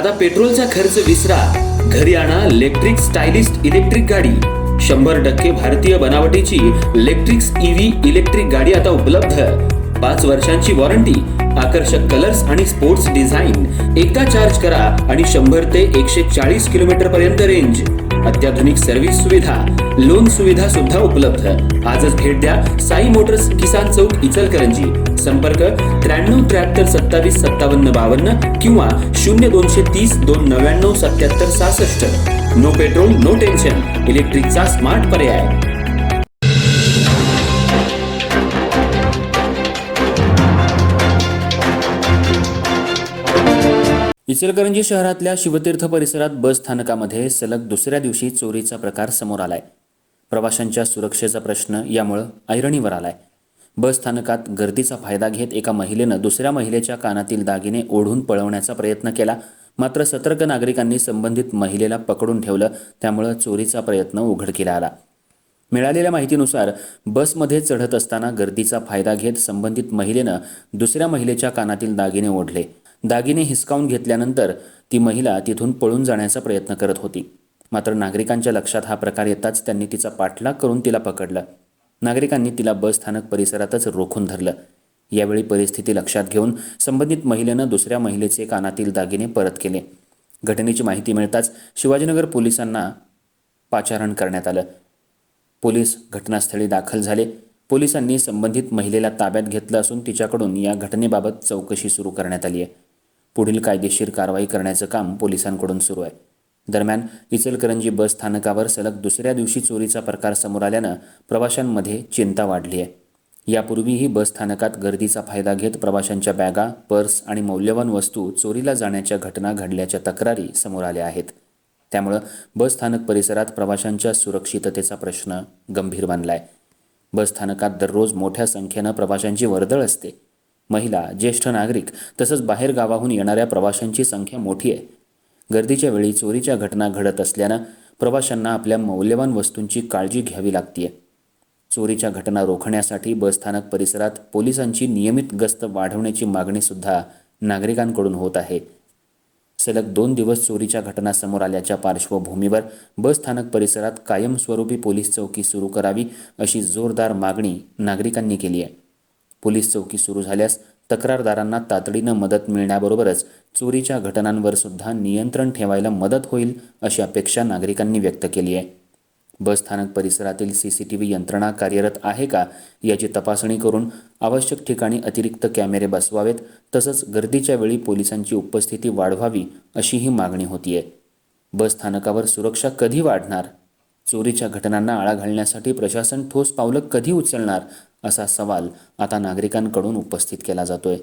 आता पेट्रोलचा खर्च विसरा, घरी आणा इलेक्ट्रिक स्टायलिस्ट इलेक्ट्रिक गाडी. 100% भारतीय बनावटीची इलेक्ट्रिक्स ईव्ही इलेक्ट्रिक गाडी आता उपलब्ध. 5 वर्षांची वॉरंटी, आकर्षक कलर्स आणि स्पोर्ट्स डिझाईन. एकदा चार्ज करा आणि 100 ते 140 किलोमीटर पर्यंत रेंज. अत्याधुनिक सर्व्हिस सुविधा, लोन सुविधा सुद्धा उपलब्ध. आजच भेट द्या साई मोटर्स, किसान चौक, इचलकरंजी. संपर्क 93 73 27 57 52 किंवा 0230 299 77 66. नो पेट्रोल नो टेन्शन, इलेक्ट्रिकचा स्मार्ट पर्याय. इचलकरंजी शहरातल्या शिवतीर्थ परिसरात बस स्थानकामध्ये सलग दुसऱ्या दिवशी चोरीचा प्रकार समोर आलाय. प्रवाशांच्या सुरक्षेचा प्रश्न यामुळे ऐरणीवर आलाय. बस स्थानकात गर्दीचा फायदा घेत एका महिलेनं दुसऱ्या महिलेच्या कानातील दागिने ओढून पळवण्याचा प्रयत्न केला. मात्र सतर्क नागरिकांनी संबंधित महिलेला पकडून ठेवलं, त्यामुळे चोरीचा प्रयत्न उघडकीला आला. मिळालेल्या माहितीनुसार बसमध्ये चढत असताना गर्दीचा फायदा घेत संबंधित महिलेनं दुसऱ्या महिलेच्या कानातील दागिने ओढले. दागिने हिसकावून घेतल्यानंतर ती महिला तिथून पळून जाण्याचा प्रयत्न करत होती. मात्र नागरिकांच्या लक्षात हा प्रकार येताच त्यांनी तिचा पाठलाग करून तिला पकडलं. नागरिकांनी तिला बस स्थानक परिसरातच रोखून धरलं. यावेळी परिस्थिती लक्षात घेऊन संबंधित महिलेनं दुसऱ्या महिलेचे कानातील दागिने परत केले. घटनेची माहिती मिळताच शिवाजीनगर पोलिसांना पाचारण करण्यात आलं. पोलीस घटनास्थळी दाखल झाले. पोलिसांनी संबंधित महिलेला ताब्यात घेतलं असून तिच्याकडून या घटनेबाबत चौकशी सुरू करण्यात आली आहे. पुढील कायदेशीर कारवाई करण्याचं काम पोलिसांकडून सुरू आहे. दरम्यान इचलकरंजी बस स्थानकावर सलग दुसऱ्या दिवशी चोरीचा प्रकार समोर आल्यानं प्रवाशांमध्ये चिंता वाढली आहे. यापूर्वीही बस स्थानकात गर्दीचा फायदा घेत प्रवाशांच्या बॅगा, पर्स आणि मौल्यवान वस्तू चोरीला जाण्याच्या घटना घडल्याच्या तक्रारी समोर आल्या आहेत. त्यामुळं बस स्थानक परिसरात प्रवाशांच्या सुरक्षिततेचा प्रश्न गंभीर बनलाय. बस स्थानकात दररोज मोठ्या संख्येनं प्रवाशांची वर्दळ असते. महिला, ज्येष्ठ नागरिक तसंच बाहेर गावाहून येणाऱ्या प्रवाशांची संख्या मोठी आहे. गर्दीच्या वेळी चोरीच्या घटना घडत असल्यानं प्रवाशांना आपल्या मौल्यवान वस्तूंची काळजी घ्यावी लागते. चोरीच्या घटना रोखण्यासाठी बस स्थानक परिसरात पोलिसांची नियमित गस्त वाढवण्याची मागणी सुद्धा नागरिकांकडून होत आहे. सलग 2 दिवस चोरीच्या घटना समोर आल्याच्या पार्श्वभूमीवर बस स्थानक परिसरात कायमस्वरूपी पोलीस चौकी सुरू करावी अशी जोरदार मागणी नागरिकांनी केली आहे. पोलीस चौकी सुरू झाल्यास तक्रारदारांना तातडीनं मदत मिळण्याबरोबरच चोरीच्या घटनांवर सुद्धा नियंत्रण ठेवायला मदत होईल अशी अपेक्षा नागरिकांनी व्यक्त केली आहे. बस स्थानक परिसरातील CCTV यंत्रणा कार्यरत आहे का याची तपासणी करून आवश्यक ठिकाणी अतिरिक्त कॅमेरे बसवावेत. तसंच गर्दीच्या वेळी पोलिसांची उपस्थिती वाढवावी अशीही मागणी होतीये. बस स्थानकावर सुरक्षा कधी वाढणार? चोरीच्या घटनांना आळा घालण्यासाठी प्रशासन ठोस पावलं कधी उचलणार असा सवाल आता नागरिकांकडून उपस्थित केला जातोय.